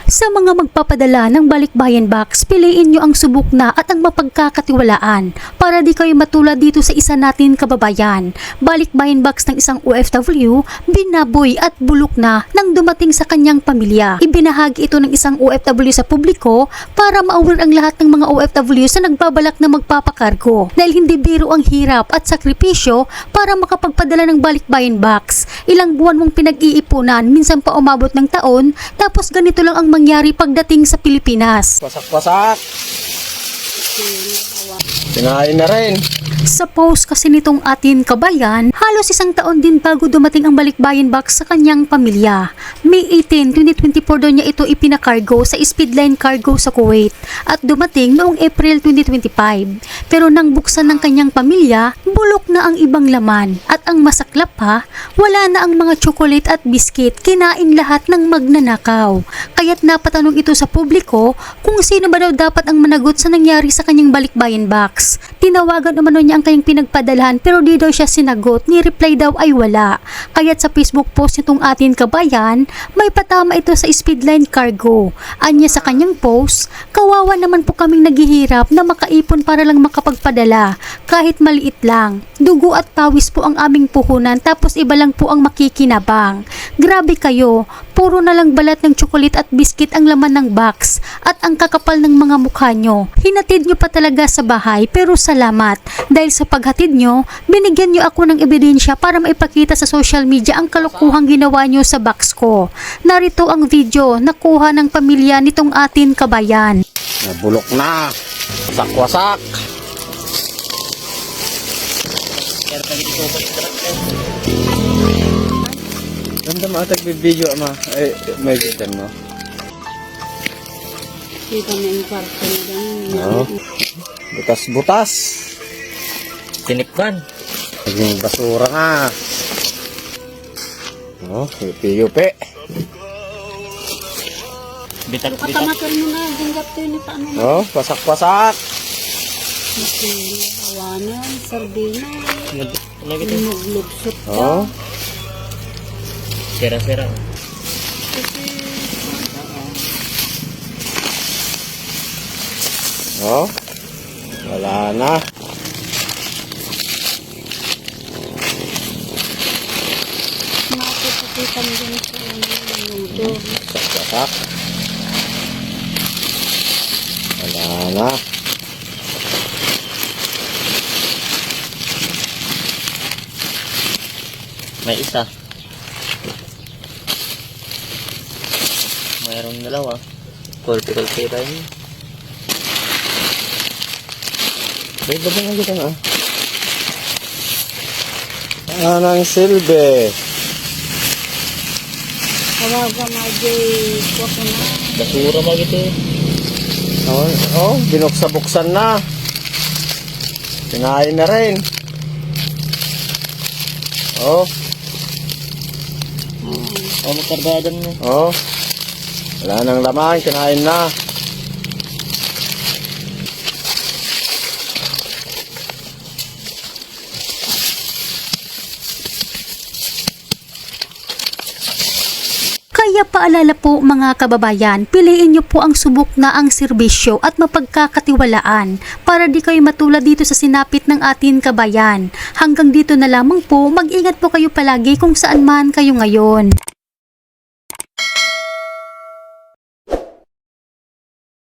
Sa mga magpapadala ng Balikbayan Box, piliin nyo ang subok na at ang mapagkakatiwalaan para di kayo matulad dito sa isa natin kababayan. Balikbayan Box ng isang OFW, binaboy at bulok na nang dumating sa kanyang pamilya. Ibinahagi ito ng isang OFW sa publiko para ma-aware ang lahat ng mga OFW sa nagbabalak na magpapakargo. Dahil hindi biro ang hirap at sakripisyo para makapagpadala ng Balikbayan Box. Ilang buwan mong pinag-iipunan, minsan pa umabot ng taon, tapos ganito lang ang mangyari pagdating sa Pilipinas. Pasak-pasak. Sinain na rin. Sa post kasi nitong atin kabayan, halos isang taon din bago dumating ang Balikbayan Box sa kanyang pamilya. May 18, 2024 daw niya ito ipinakargo sa Speedline Cargo sa Kuwait at dumating noong April 2025. Pero nang buksan ng kanyang pamilya, bulok na ang ibang laman at ang masaklap pa, wala na ang mga chocolate at biskit, kinain lahat ng magnanakaw. Kaya't napatanong ito sa publiko kung sino ba daw dapat ang managot sa nangyari sa kanyang Balikbayan Box. Tinawagan umano niya ang kanyang pinagpadalhan pero di daw siya sinagot, ni reply daw ay wala. Kaya't sa Facebook post nitong atin kabayan, may patama ito sa Speedline Cargo. Anya sa kanyang post, kawawa naman po kaming naghihirap na makaipon para lang makapagpadala, kahit maliit lang. Dugo at pawis po ang aming puhunan tapos iba lang po ang makikinabang. Grabe kayo, puro na lang balat ng tsokolit at biskit ang laman ng box at ang kakapal ng mga mukha nyo. Hinatid nyo pa talaga sa bahay pero salamat. Dahil sa paghatid nyo, binigyan nyo ako ng ebidensya para maipakita sa social media ang kalokohang ginawa nyo sa box ko. Narito ang video na kuha ng pamilya nitong atin kabayan. Nabulok na. Wasak-wasak. Ganda maatag video ama. Ay, may gitan mo. Kita mo yung parte na Oo. Butas-butas. Tinikman. Naging basura nga. Oh, yupi-yupi. Bitak-bitak. Katamakan mo na, ginggap to yun, paano na? Oh, wasak-wasak. Awanan, sardina, Lagi ito. lumuglugsot ka. Oh, Sira-sira. oh. Wala na. Makapagpakita mo dyan sa nudo. Wasak-wasak. Wala na. May isa. Mayroong dalawa. Kulpi-kulpi rin. May bago nga kita nga. Anang silbi. Kawaga majay ko na. Basura mag ito. Oh, binuksa-buksan na. Sinain na rin. Oh, O magkarbadan mo. oh. Wala nang laman, kinain na. Kaya paalala po mga kababayan, piliin nyo po ang subok na ang serbisyo at mapagkakatiwalaan para di kayo matulad dito sa sinapit ng atin kabayan. Hanggang dito na lamang po, mag-ingat po kayo palagi kung saan man kayo ngayon.